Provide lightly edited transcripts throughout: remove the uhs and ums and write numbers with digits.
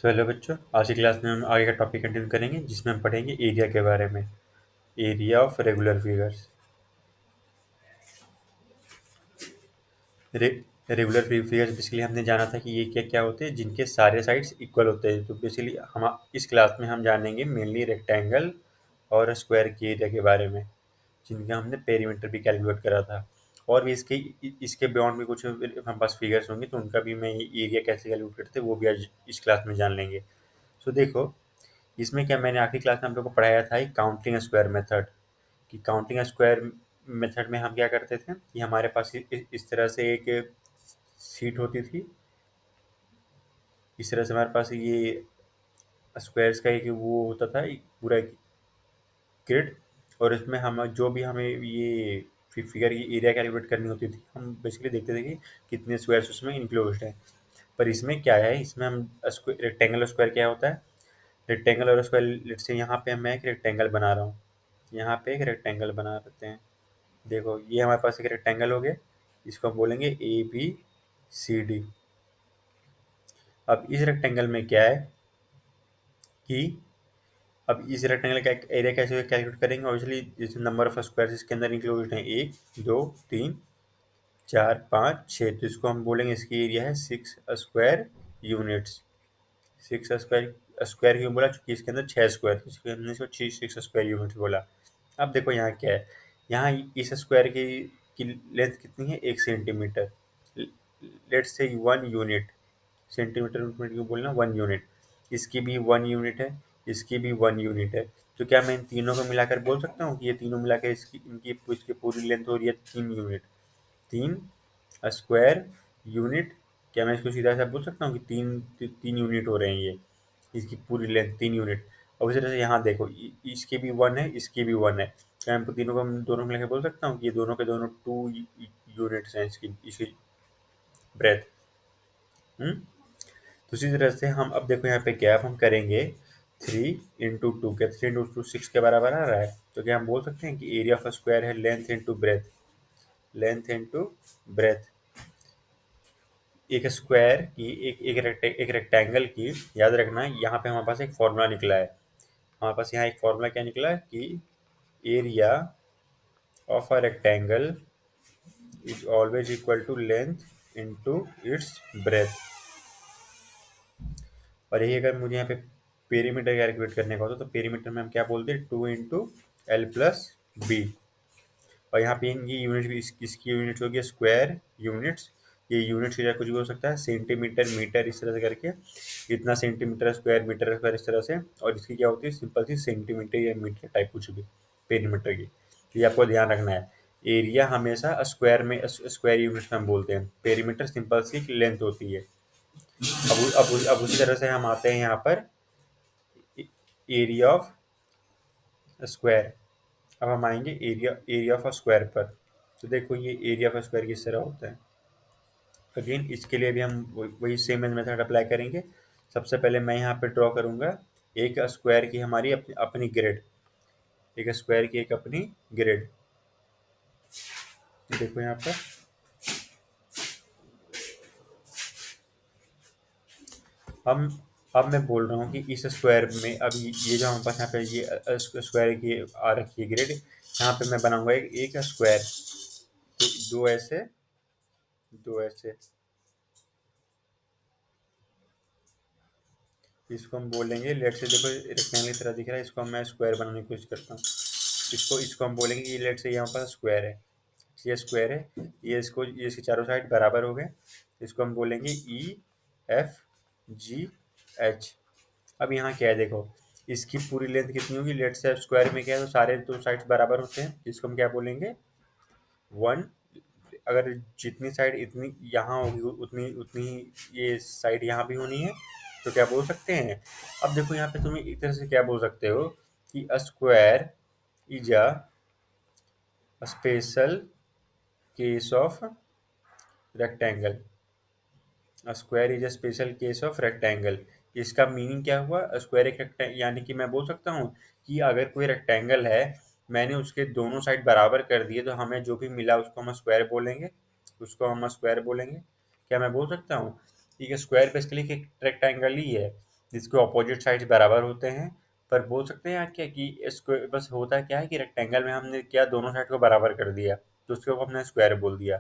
Hello बच्चों, आज की क्लास में हम आगे का टॉपिक कंटिन्यू करेंगे जिसमें हम पढ़ेंगे एरिया के बारे में। Area of regular figures. रे, रेगुलर फिगर्स बेसिकली हमने जाना था कि ये क्या क्या होते हैं जिनके सारे साइड्स इक्वल होते हैं। तो बेसिकली हम इस क्लास में हम जानेंगे मेनली रेक्टेंगल और स्क्वायर के एरिया के बारे में, जिनका हमने पेरीमीटर भी कैलकुलेट करा था। और भी इसके इसके बियॉन्ड भी कुछ हमारे पास फिगर्स होंगे, तो उनका भी मैं एरिया कैसे कैलकुलेट करते हैं वो भी आज इस क्लास में जान लेंगे। तो देखो, इसमें क्या मैंने आखिरी क्लास में हम लोग को पढ़ाया था एक काउंटिंग स्क्वायर मेथड। कि काउंटिंग स्क्वायर मेथड में हम क्या करते थे कि हमारे पास इस तरह से एक शीट होती थी। इस तरह से हमारे पास ये स्क्वायर्स का एक वो होता था, एक पूरा ग्रिड। और इसमें हम जो भी हमें ये फिगर की एरिया कैलकुलेट करनी होती थी, हम बेसिकली देखते थे कि कितने स्क्वायर्स उसमें इंक्लोज्ड हैं। पर इसमें क्या है, इसमें हम रेक्टेंगल और स्क्वायर क्या होता है। रेक्टेंगल और स्क्वायर, लेट्स से यहाँ पे मैं एक रेक्टेंगल बना रहा हूँ, यहाँ पे एक रेक्टेंगल बना देते हैं। देखो, ये हमारे पास एक रेक्टेंगल हो गया, इसको हम बोलेंगे ए बी सी डी। अब इस रेक्टेंगल में क्या है कि अब इस रेक्टेंगल का एरिया कैसे कैलकुलेट करेंगे। ऑब्वियसली जैसे नंबर ऑफ स्क्वायर इसके अंदर इंक्लूडेड हैं, 1 2 3 4 5 6, तो इसको हम बोलेंगे इसकी एरिया है 6 स्क्वायर यूनिट्स। 6 स्क्वायर स्क्वायर क्यों बोला, चूंकि इसके अंदर 6 स्क्वायर, तो इसके हमने इसको 6 स्क्वायर यूनिट बोला। अब देखो यहाँ क्या है, यहाँ इस स्क्वायर की लेंथ कितनी है, 1 centimetre. Let's say 1 unit, centimetre unit क्यों बोलना, 1 यूनिट। इसकी भी 1 यूनिट है, इसकी भी 1 यूनिट है। तो क्या मैं इन तीनों को मिलाकर बोल सकता हूँ कि ये तीनों मिलाकर इसकी पूरी लेंथ हो रही है 3 यूनिट। 3 square unit. क्या मैं इसको सीधा सा बोल सकता हूँ कि 3 यूनिट हो रहे हैं ये, इसकी पूरी लेंथ 3 यूनिट। और उसी तरह से यहाँ देखो, इसकी भी 1 है, इसकी भी 1 है। क्या मैं तीनों को दोनों मिला के बोल सकता हूँ कि ये दोनों के दोनों 2 यूनिट्स हैं इसकी इसकी ब्रेथ। तो उसी तरह से हम अब देखो यहाँ पे क्या है, अब हम करेंगे 3 × 2, क्या 3 × 2 6 के बराबर आ रहा है। तो क्या हम बोल सकते हैं कि एरिया ऑफ स्क्वायर है length into breadth. Length into breadth. एक स्क्वायर की एक रेक्टेंगल की, याद रखना यहाँ पे हमारे पास एक फॉर्मूला निकला है। हमारे पास यहाँ एक फॉर्मूला क्या निकला है कि area of a rectangle is always equal to length into its breadth. और यही अगर मुझे यहाँ पे पेरीमीटर कैलकुलेट करने का होता तो पेरीमीटर में हम क्या बोलते हैं, 2 × L + B। और यहाँ पे इनकी यूनिट भी इसकी यूनिट होगी स्क्वायर यूनिट्स। ये यूनिट्स की जगह कुछ भी हो सकता है, सेंटीमीटर मीटर इस तरह से करके, इतना सेंटीमीटर स्क्वायर मीटर स्क्वायर इस तरह से। और इसकी क्या होती है, सिंपल सी सेंटीमीटर या मीटर टाइप कुछ भी पेरीमीटर की। तो ये आपको ध्यान रखना है, एरिया हमेशा स्क्वायर में स्क्वायर यूनिट्स में हम बोलते हैं, पेरीमीटर सिंपल सी लेंथ होती है। अब उसी तरह से हम आते हैं यहाँ पर एरिया ऑफ स्क्वायर। अब हम आएंगे एरिया एरिया ऑफ स्क्वायर पर। तो देखो, ये एरिया ऑफ स्क्वायर किस तरह होता है। अगेन इसके लिए भी हम वही सेम मेथड अप्लाई करेंगे। सबसे पहले मैं यहाँ पे ड्रॉ करूँगा एक स्क्वायर की हमारी अपनी अपनी ग्रिड। एक स्क्वायर की एक अपनी ग्रिड। देखो यहाँ पर, हम अब मैं बोल रहा हूँ कि इस स्क्वायर में अब ये जो हमारे पास यहाँ पे ये स्क्वायर की आ रखी है ग्रिड, यहाँ पे मैं बनाऊंगा एक स्क्वायर। तो दो ऐसे, दो ऐसे, इसको हम बोलेंगे लेट से, देखो रेक्टेंगल की तरह दिख रहा है, इसको मैं स्क्वायर बनाने की कोशिश करता हूँ। इसको हम बोलेंगे कि लेट से यहाँ पर स्क्वायर है, ये स्क्वायर है, ये इसके चारों साइड बराबर हो गए। इसको हम बोलेंगे EFGH। अब यहाँ क्या है देखो, इसकी पूरी लेंथ कितनी होगी, लेट से स्क्वायर में क्या है तो सारे दो साइड्स बराबर होते हैं, इसको हम क्या बोलेंगे 1। अगर जितनी साइड इतनी यहाँ होगी उतनी उतनी ही ये साइड यहाँ भी होनी है। तो क्या बोल सकते हैं, अब देखो यहाँ पे तुम्हें एक तरह से क्या बोल सकते हो कि a square is a special case of rectangle. A square is a special case of rectangle. इसका मीनिंग क्या हुआ, स्क्वायर एक रेक्टेंगल, यानी कि मैं बोल सकता हूँ कि अगर कोई रेक्टेंगल है, मैंने उसके दोनों साइड बराबर कर दिए, तो हमें जो भी मिला उसको हम स्क्वायर बोलेंगे, उसको हम स्क्वायर बोलेंगे। क्या मैं बोल सकता हूँ कि स्क्वायर बेसिकली एक रेक्टेंगल ही है। जिसके ऑपोजिट साइड्स बराबर होते हैं। पर बोल सकते हैं यहाँ क्या कि स्क्वायर बस होता क्या है कि रेक्टेंगल में हमने क्या दोनों साइड को बराबर कर दिया, तो उसको हमने स्क्वायर बोल दिया।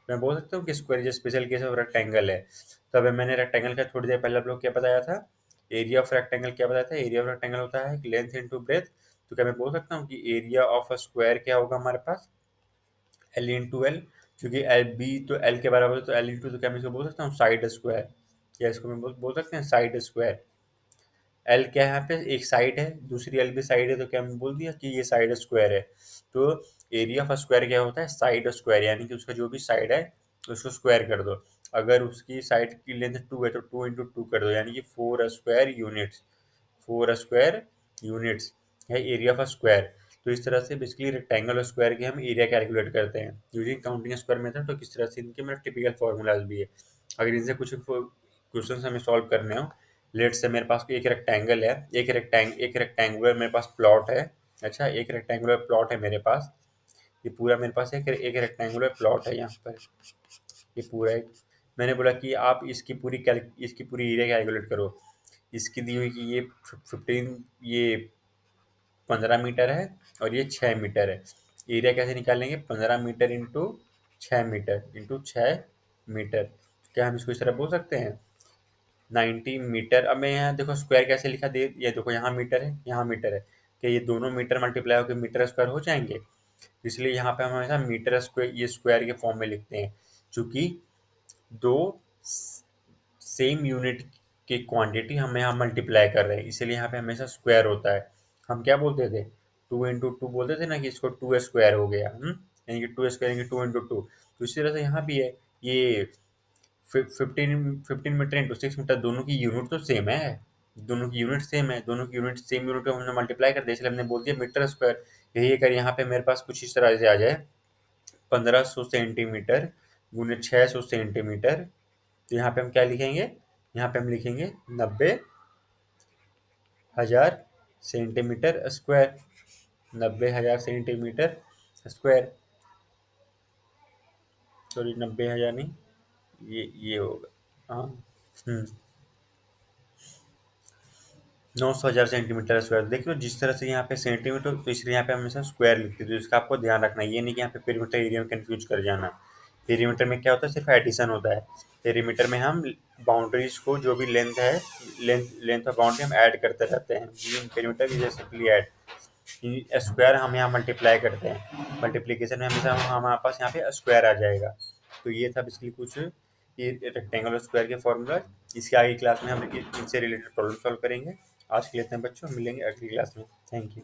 मैं बोल सकता हूँ कि स्क्वायर जो स्पेशल केस ऑफ रेक्टेंगल है। तो अभी मैंने रेक्टेंगल का थोड़ी देर पहले आप लोग क्या बताया था, एरिया ऑफ रेक्टेंगल क्या बताया था, एरिया ऑफ रेक्टेंगल होता है लेंथ इंटू ब्रेथ। तो क्या मैं बोल सकता हूँ कि एरिया ऑफ अ स्क्वायर क्या होगा हमारे पास, एल इंटू एल, क्योंकि एल बी तो एल के बराबर है, तो एल इंटू, तो क्या मैं इसको बोल सकता हूँ साइड स्क्वायर, या इसको मैं बोल सकते हैं साइड स्क्वायर। एल क्या है यहाँ पे, एक साइड है, दूसरी एल भी साइड है, तो क्या हमने बोल दिया कि ये साइड स्क्वायर है। तो एरिया ऑफ स्क्वायर क्या होता है, साइड स्क्वायर, यानी कि उसका जो भी साइड है उसको स्क्वायर कर दो। अगर उसकी साइड की लेंथ 2 है तो 2 इंटू 2 कर दो, यानी कि 4 स्क्वायर यूनिट्स, 4 स्क्वायर यूनिट्स है एरिया ऑफ स्क्वायर। तो इस तरह से बेसिकली रेक्टेंगल और स्क्वायर के हम एरिया कैलकुलेट करते हैं यूजिंग काउंटिंग स्क्वायर मेथड। तो किस तरह से इनके मेरे टिपिकल फार्मूलाज भी है। अगर इनसे कुछ क्वेश्चन हमें सॉल्व करने हो, लेट से मेरे पास एक रेक्टेंगल है, एक रेक्टेंगुलर मेरे पास प्लॉट है। अच्छा, एक रेक्टेंगुलर प्लॉट है मेरे पास, ये पूरा मेरे पास एक रेक्टेंगुलर प्लॉट है यहाँ पर, ये पूरा एक। मैंने बोला कि आप इसकी पूरी एरिया कैलकुलेट करो। इसकी दी हुई कि ये 15, ये 15 मीटर है और ये 6 मीटर है। एरिया कैसे निकालेंगे, 15 metre into 6 metre into 6 metre. क्या हम इसको इस तरह बोल सकते हैं, 90 मीटर। अब मैं यहाँ देखो स्क्वायर कैसे लिखा दे, ये देखो यहाँ मीटर है, यहाँ मीटर है, क्या ये दोनों मीटर मल्टीप्लाई होकर मीटर स्क्वायर हो जाएंगे। इसलिए यहाँ पे हम हमेशा मीटर स्क्वायर ये स्क्वायर के फॉर्म में लिखते हैं, चूंकि दो सेम यूनिट की क्वांटिटी हम यहाँ मल्टीप्लाई कर रहे हैं, इसीलिए यहाँ पे हमेशा स्क्वायर होता है। हम क्या बोलते थे, 2 इंटू 2 बोलते थे ना, कि इसको 2 स्क्वायर हो गया, यानी कि 2 स्क्वायर, यानी कि 2 इंटू 2। तो इसी तरह से यहाँ भी है, ये 15 मीटर इंटू 6 मीटर, दोनों की यूनिट तो सेम है, दोनों की यूनिट सेम है, दोनों की यूनिट सेम यूनिट को हमने मल्टीप्लाई कर दिया, इसलिए हमने बोल दिया मीटर स्क्वायर। यही अगर यहाँ पे मेरे पास कुछ इस तरह से आ जाए, 1500 सेंटीमीटर गुने 600 सेंटीमीटर, तो यहाँ पे हम क्या लिखेंगे, यहाँ पे हम लिखेंगे 90,000 centimetre square, 90,000 centimetre square, sorry 90,000 नहीं, ये होगा, हाँ, 900,000 सेंटीमीटर स्क्वायर। देखिए जिस तरह से यहाँ पे सेंटीमीटर, तो इसलिए यहाँ पे हमेशा स्क्वायर लिखते हैं, तो इसका आपको ध्यान रखना है, ये नहीं कि यहाँ पे पेरीमीटर एरिया में कंफ्यूज कर जाना। पेरीमीटर में क्या होता है, सिर्फ एडिशन होता है। पेरीमीटर में हम बाउंड्रीज को, जो भी लेंथ है, लेंथ ऑफ बाउंड्री हम ऐड करते रहते हैं। Perimeter is simply add, square हम यहाँ मल्टीप्लाई करते हैं, मल्टीप्लीकेशन में हमेशा हमारे पास यहाँ पे स्क्वायर आ जाएगा। तो ये था बेसिकली कुछ ये रेक्टेंगल और स्क्वायर के फॉर्मूला। इसके आगे क्लास में हम इनसे रिलेटेड प्रॉब्लम सॉल्व करेंगे। आज के लिए इतने बच्चों, मिलेंगे अगली क्लास में। Thank you.